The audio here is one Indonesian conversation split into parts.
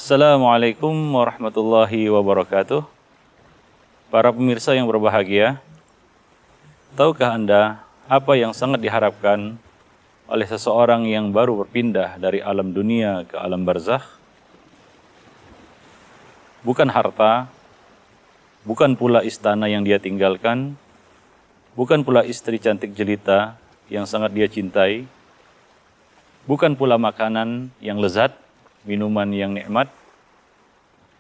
Assalamualaikum warahmatullahi wabarakatuh. Para pemirsa yang berbahagia, tahukah Anda apa yang sangat diharapkan oleh seseorang yang baru berpindah dari alam dunia ke alam barzakh? Bukan harta, bukan pula istana yang dia tinggalkan, bukan pula istri cantik jelita yang sangat dia cintai, bukan pula makanan yang lezat, minuman yang nikmat,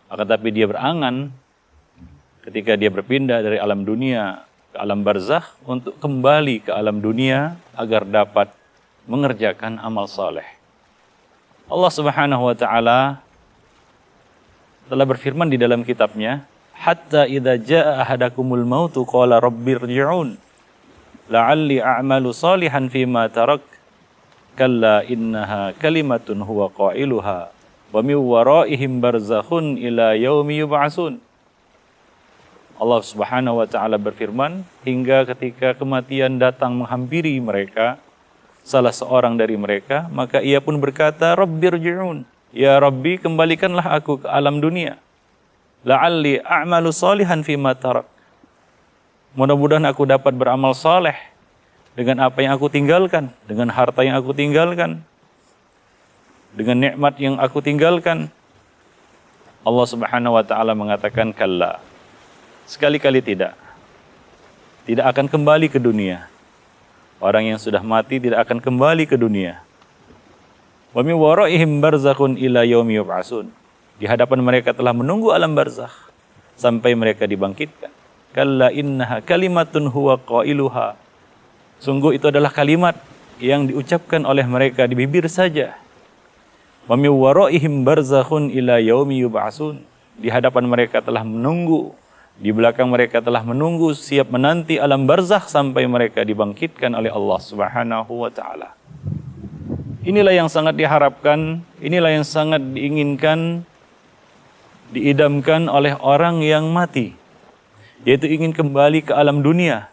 akan tapi dia berangan ketika dia berpindah dari alam dunia ke alam barzakh untuk kembali ke alam dunia agar dapat mengerjakan amal saleh. Allah Subhanahu wa taala telah berfirman di dalam kitabnya, "Hatta idza jaa ahadakumul mautu qala rabbirji'un la'alli a'malu salihan fima tarak kalla innaha kalimatun huwa qailuha wa min waraihim barzakhun ila yaumi yub'atsun." Allah Subhanahu wa taala berfirman, hingga ketika kematian datang menghampiri mereka, salah seorang dari mereka, maka ia pun berkata, "Rabbirji'un, ya Rabbi, kembalikanlah aku ke alam dunia. La'alli a'malu salihan fima tarak." Mudah-mudahan aku dapat beramal saleh dengan apa yang aku tinggalkan, dengan harta yang aku tinggalkan, dengan nikmat yang aku tinggalkan. Allah Subhanahu wa taala mengatakan, kalla, sekali-kali tidak akan kembali ke dunia. Orang yang sudah mati tidak akan kembali ke dunia. Wa min waraihim barzakhun ila yaumi yub'atsun. Di hadapan mereka telah menunggu alam barzakh sampai mereka dibangkitkan. Kalla innaha kalimatun huwa qailuha. Sungguh itu adalah kalimat yang diucapkan oleh mereka di bibir saja. Wa min waraihim barzakhun ila yaumi yub'atsun. Di hadapan mereka telah menunggu, di belakang mereka telah menunggu, siap menanti alam barzakh sampai mereka dibangkitkan oleh Allah Subhanahu wa taala. Inilah yang sangat diharapkan, inilah yang sangat diinginkan, diidamkan oleh orang yang mati, yaitu ingin kembali ke alam dunia.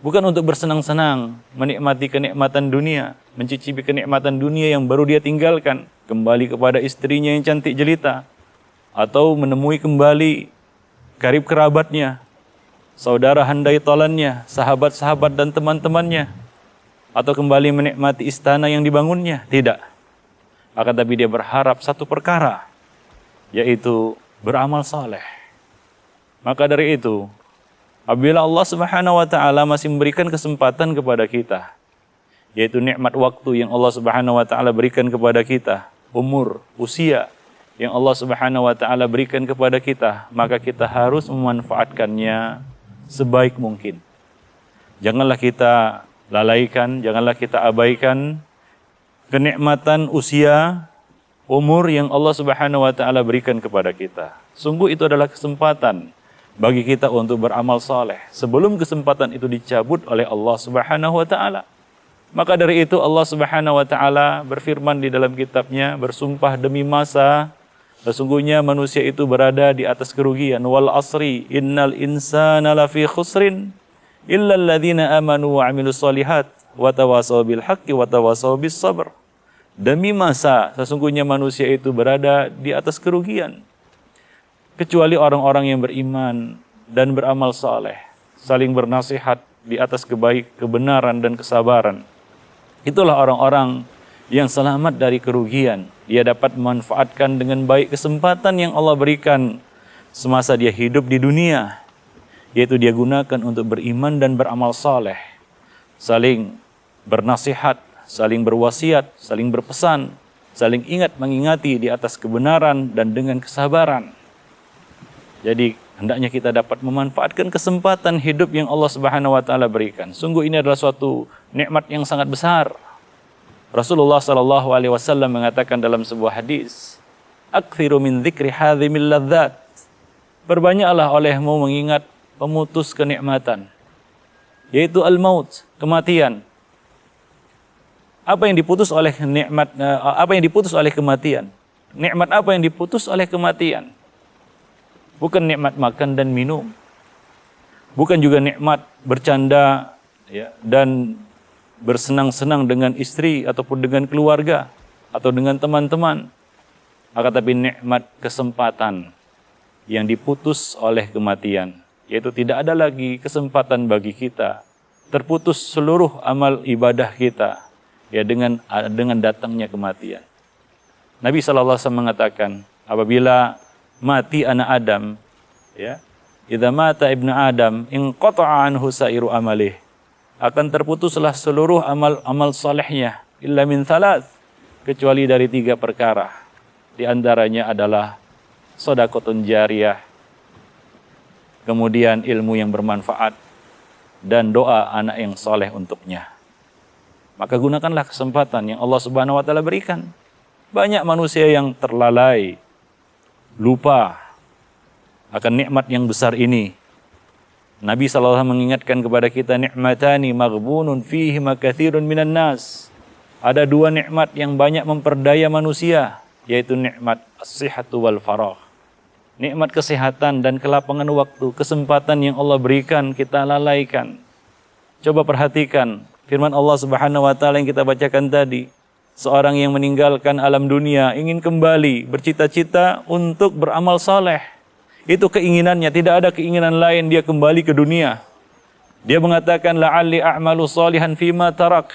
Bukan untuk bersenang-senang, menikmati kenikmatan dunia, mencicipi kenikmatan dunia yang baru dia tinggalkan, kembali kepada istrinya yang cantik jelita, atau menemui kembali karib kerabatnya, saudara handai tolannya, sahabat-sahabat dan teman-temannya, atau kembali menikmati istana yang dibangunnya. Tidak. Akan tapi dia berharap satu perkara, yaitu beramal saleh. Maka dari itu, apabila Allah Subhanahu wa taala masih memberikan kesempatan kepada kita, yaitu nikmat waktu yang Allah Subhanahu wa taala berikan kepada kita, umur, usia yang Allah Subhanahu wa taala berikan kepada kita, maka kita harus memanfaatkannya sebaik mungkin. Janganlah kita lalaikan, janganlah kita abaikan kenikmatan usia, umur yang Allah Subhanahu wa taala berikan kepada kita. Sungguh itu adalah kesempatan bagi kita untuk beramal saleh sebelum kesempatan itu dicabut oleh Allah Subhanahu wa taala. Maka dari itu Allah Subhanahu wa taala berfirman di dalam kitabnya, bersumpah demi masa, sesungguhnya manusia itu berada di atas kerugian. Wal asri innal insana lafi khusrin illa alladhina amanu wa amilus solihat wa tawasaw bil haqqi wa tawasaw bis sabr. Demi masa, sesungguhnya manusia itu berada di atas kerugian, kecuali orang-orang yang beriman dan beramal saleh, saling bernasihat di atas kebenaran dan kesabaran. Itulah orang-orang yang selamat dari kerugian. Dia dapat memanfaatkan dengan baik kesempatan yang Allah berikan semasa dia hidup di dunia, yaitu dia gunakan untuk beriman dan beramal saleh, saling bernasihat, saling berwasiat, saling berpesan, saling ingat mengingati di atas kebenaran dan dengan kesabaran. Jadi hendaknya kita dapat memanfaatkan kesempatan hidup yang Allah Subhanahu wa taala berikan. Sungguh ini adalah suatu nikmat yang sangat besar. Rasulullah sallallahu alaihi wasallam mengatakan dalam sebuah hadis, "Aktsiru min dzikri hadzimil ladzat." Perbanyaklah olehmu mengingat pemutus kenikmatan, yaitu al-maut, kematian. Apa yang diputus oleh nikmat, apa yang diputus oleh kematian? Nikmat apa yang diputus oleh kematian? Bukan nikmat makan dan minum. Bukan juga nikmat bercanda ya, dan bersenang-senang dengan istri ataupun dengan keluarga atau dengan teman-teman. akan tapi nikmat kesempatan yang diputus oleh kematian, yaitu tidak ada lagi kesempatan bagi kita, terputus seluruh amal ibadah kita, ya dengan datangnya kematian. Nabi SAW mengatakan, apabila mati anak Adam, ya, idza mata ibnu Adam inqata'a anhu sairu amalih, akan terputuslah seluruh amal salehnya, illa min thalath, kecuali dari 3 perkara. Di antaranya adalah shadaqatun jariyah, kemudian ilmu yang bermanfaat, dan doa anak yang soleh untuknya. Maka gunakanlah kesempatan yang Allah Subhanahu wa taala berikan. Banyak manusia yang terlalai, lupa akan nikmat yang besar ini. Nabi SAW mengingatkan kepada kita, nikmatani maghbunun fihi katsirun minan nas. Ada 2 nikmat yang banyak memperdaya manusia, yaitu nikmat as-sihhatu wal faragh. Nikmat kesehatan dan kelapangan waktu, kesempatan yang Allah berikan kita lalaikan. Coba perhatikan firman Allah Subhanahu wa taala yang kita bacakan tadi. Seorang yang meninggalkan alam dunia ingin kembali, bercita-cita untuk beramal saleh. Itu keinginannya, tidak ada keinginan lain dia kembali ke dunia. Dia mengatakan la'alli a'malu salihan fima tarak.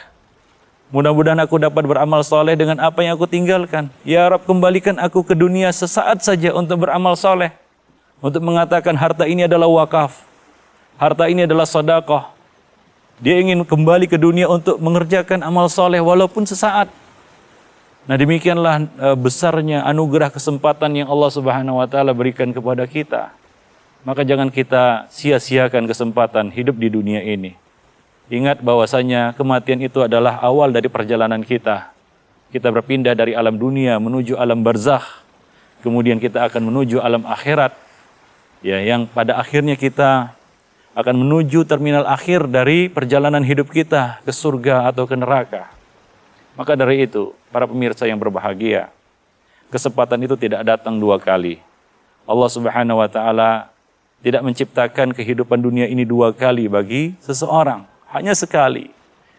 Mudah-mudahan aku dapat beramal soleh dengan apa yang aku tinggalkan. Ya Rabb, kembalikan aku ke dunia sesaat saja untuk beramal soleh. Untuk mengatakan harta ini adalah wakaf. Harta ini adalah sedekah. Dia ingin kembali ke dunia untuk mengerjakan amal soleh walaupun sesaat. Nah, demikianlah besarnya anugerah kesempatan yang Allah Subhanahu wa taala berikan kepada kita. Maka jangan kita sia-siakan kesempatan hidup di dunia ini. Ingat bahwasanya kematian itu adalah awal dari perjalanan kita. Kita berpindah dari alam dunia menuju alam barzakh. Kemudian kita akan menuju alam akhirat. Ya, yang pada akhirnya kita akan menuju terminal akhir dari perjalanan hidup kita ke surga atau ke neraka. Maka dari itu, para pemirsa yang berbahagia, kesempatan itu tidak datang 2 kali. Allah Subhanahu wa taala tidak menciptakan kehidupan dunia ini 2 kali bagi seseorang. Hanya sekali.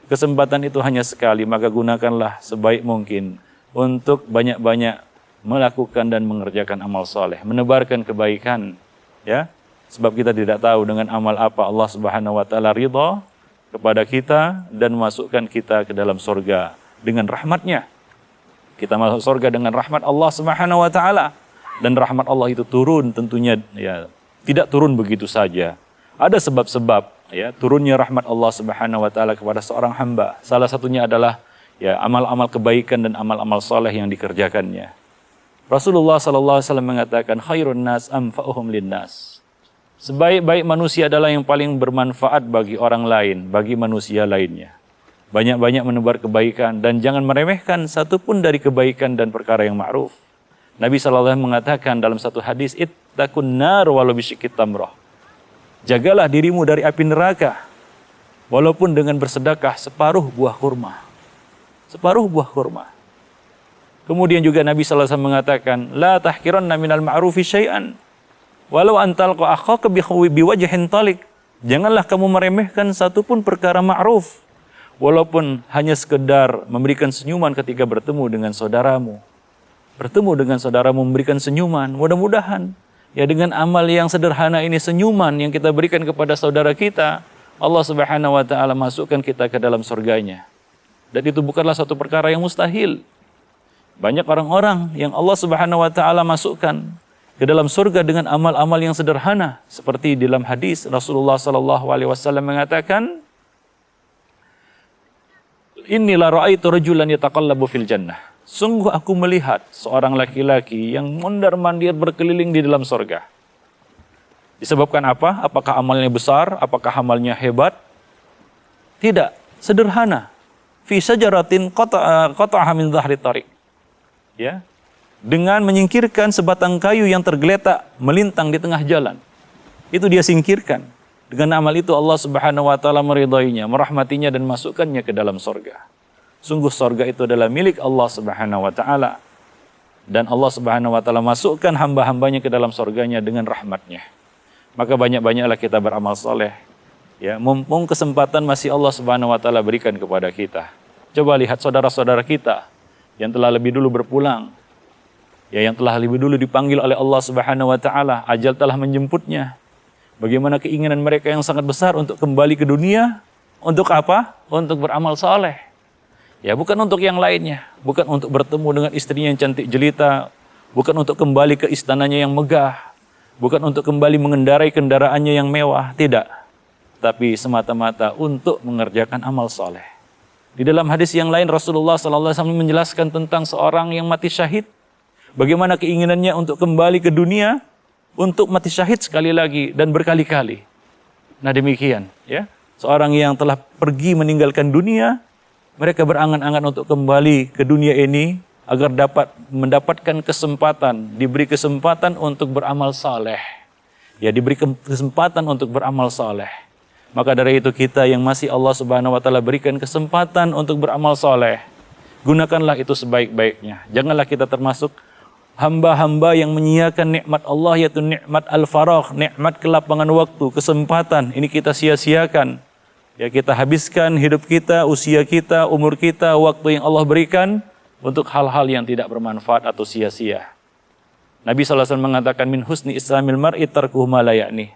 Kesempatan itu hanya sekali, maka gunakanlah sebaik mungkin untuk banyak-banyak melakukan dan mengerjakan amal soleh, menebarkan kebaikan, ya. Sebab kita tidak tahu dengan amal apa Allah Subhanahu wa taala ridha kepada kita dan memasukkan kita ke dalam surga dengan rahmatnya. Kita masuk surga dengan rahmat Allah Subhanahu wa taala, dan rahmat Allah itu turun tentunya, ya, tidak turun begitu saja. Ada sebab-sebab, ya, turunnya rahmat Allah Subhanahu wa taala kepada seorang hamba. Salah satunya adalah, ya, amal-amal kebaikan dan amal-amal soleh yang dikerjakannya. Rasulullah sallallahu alaihi wasallam mengatakan, khairun nas anfa'uhum linnas. Sebaik-baik manusia adalah yang paling bermanfaat bagi orang lain, bagi manusia lainnya. Banyak-banyak menebar kebaikan dan jangan meremehkan satupun dari kebaikan dan perkara yang ma'ruf. Nabi sallallahu alaihi wasallam mengatakan dalam satu hadis, ittaqun nar walau bisyikki tamrah. Jagalah dirimu dari api neraka, walaupun dengan bersedekah separuh buah kurma. Separuh buah kurma. Kemudian juga Nabi sallallahu alaihi wasallam mengatakan, la tahkiranna minal ma'rufi syai'an, walau antalqa akhaka biwajhin talik. Janganlah kamu meremehkan satupun perkara ma'ruf, walaupun hanya sekedar memberikan senyuman ketika bertemu dengan saudaramu. Bertemu dengan saudaramu memberikan senyuman, mudah-mudahan, ya, dengan amal yang sederhana ini, senyuman yang kita berikan kepada saudara kita, Allah Subhanahu wa taala masukkan kita ke dalam surganya. Dan itu bukanlah satu perkara yang mustahil. Banyak orang-orang yang Allah Subhanahu wa taala masukkan ke dalam surga dengan amal-amal yang sederhana, seperti dalam hadis Rasulullah sallallahu alaihi wasallam mengatakan, "Inilah ra'aitu rajulan yataqallabu fil jannah." Sungguh aku melihat seorang laki-laki yang mondar-mandir berkeliling di dalam surga. Disebabkan apa? Apakah amalnya besar? Apakah amalnya hebat? Tidak, sederhana. Fi sajaratin qata'aha min dhahri tariq. Ya. Dengan menyingkirkan sebatang kayu yang tergeletak melintang di tengah jalan. Itu dia singkirkan. Dengan amal itu Allah Subhanahu wa taala meridainya, merahmatinya dan masukkannya ke dalam surga. Sungguh surga itu adalah milik Allah Subhanahu wa taala. Dan Allah Subhanahu wa taala masukkan hamba-hambanya ke dalam surganya dengan rahmatnya. Maka banyak-banyaklah kita beramal soleh. Ya, mumpung kesempatan masih Allah Subhanahu wa taala berikan kepada kita. Coba lihat saudara-saudara kita yang telah lebih dulu berpulang. Ya, yang telah lebih dulu dipanggil oleh Allah Subhanahu wa taala, ajal telah menjemputnya. Bagaimana keinginan mereka yang sangat besar untuk kembali ke dunia, untuk apa? Untuk beramal saleh. Ya, bukan untuk yang lainnya, bukan untuk bertemu dengan istrinya yang cantik jelita, bukan untuk kembali ke istananya yang megah, bukan untuk kembali mengendarai kendaraannya yang mewah, tidak. Tapi semata-mata untuk mengerjakan amal saleh. Di dalam hadis yang lain Rasulullah SAW menjelaskan tentang seorang yang mati syahid. Bagaimana keinginannya untuk kembali ke dunia, untuk mati syahid sekali lagi dan berkali-kali. Nah demikian, ya. Seorang yang telah pergi meninggalkan dunia, mereka berangan-angan untuk kembali ke dunia ini agar dapat mendapatkan kesempatan, diberi kesempatan untuk beramal saleh. Ya, diberi kesempatan untuk beramal saleh. Maka dari itu kita yang masih Allah Subhanahu wa taala berikan kesempatan untuk beramal saleh, gunakanlah itu sebaik-baiknya. Janganlah kita termasuk hamba-hamba yang menyia-nyiakan nikmat Allah, yaitu nikmat al-faragh, nikmat kelapangan waktu, kesempatan. Ini kita sia-siakan. Ya, kita habiskan hidup kita, usia kita, umur kita, waktu yang Allah berikan untuk hal-hal yang tidak bermanfaat atau sia-sia. Nabi SAW mengatakan, min husni islamil mar'i tarkuhu ma la ya'ni.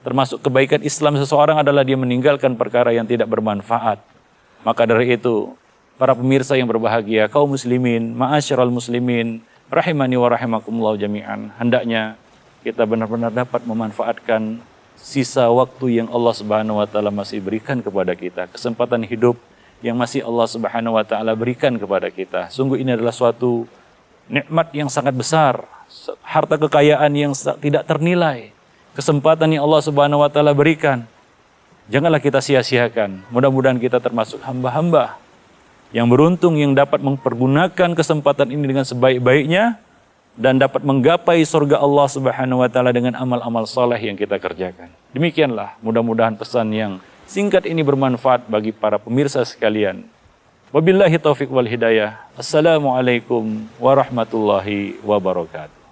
Termasuk kebaikan Islam seseorang adalah dia meninggalkan perkara yang tidak bermanfaat. Maka dari itu, para pemirsa yang berbahagia, kaum muslimin, ma'asyiral muslimin, rahimani wa rahimakumullah jami'an, hendaknya kita benar-benar dapat memanfaatkan sisa waktu yang Allah Subhanahu wa taala masih berikan kepada kita, kesempatan hidup yang masih Allah Subhanahu wa taala berikan kepada kita. Sungguh ini adalah suatu nikmat yang sangat besar, harta kekayaan yang tidak ternilai, kesempatan yang Allah Subhanahu wa taala berikan. Janganlah kita sia-siakan. Mudah-mudahan kita termasuk hamba-hamba yang beruntung yang dapat mempergunakan kesempatan ini dengan sebaik-baiknya dan dapat menggapai surga Allah Subhanahu wa taala dengan amal-amal saleh yang kita kerjakan. Demikianlah, mudah-mudahan pesan yang singkat ini bermanfaat bagi para pemirsa sekalian. Wabillahi taufiq wal hidayah. Assalamualaikum warahmatullahi wabarakatuh.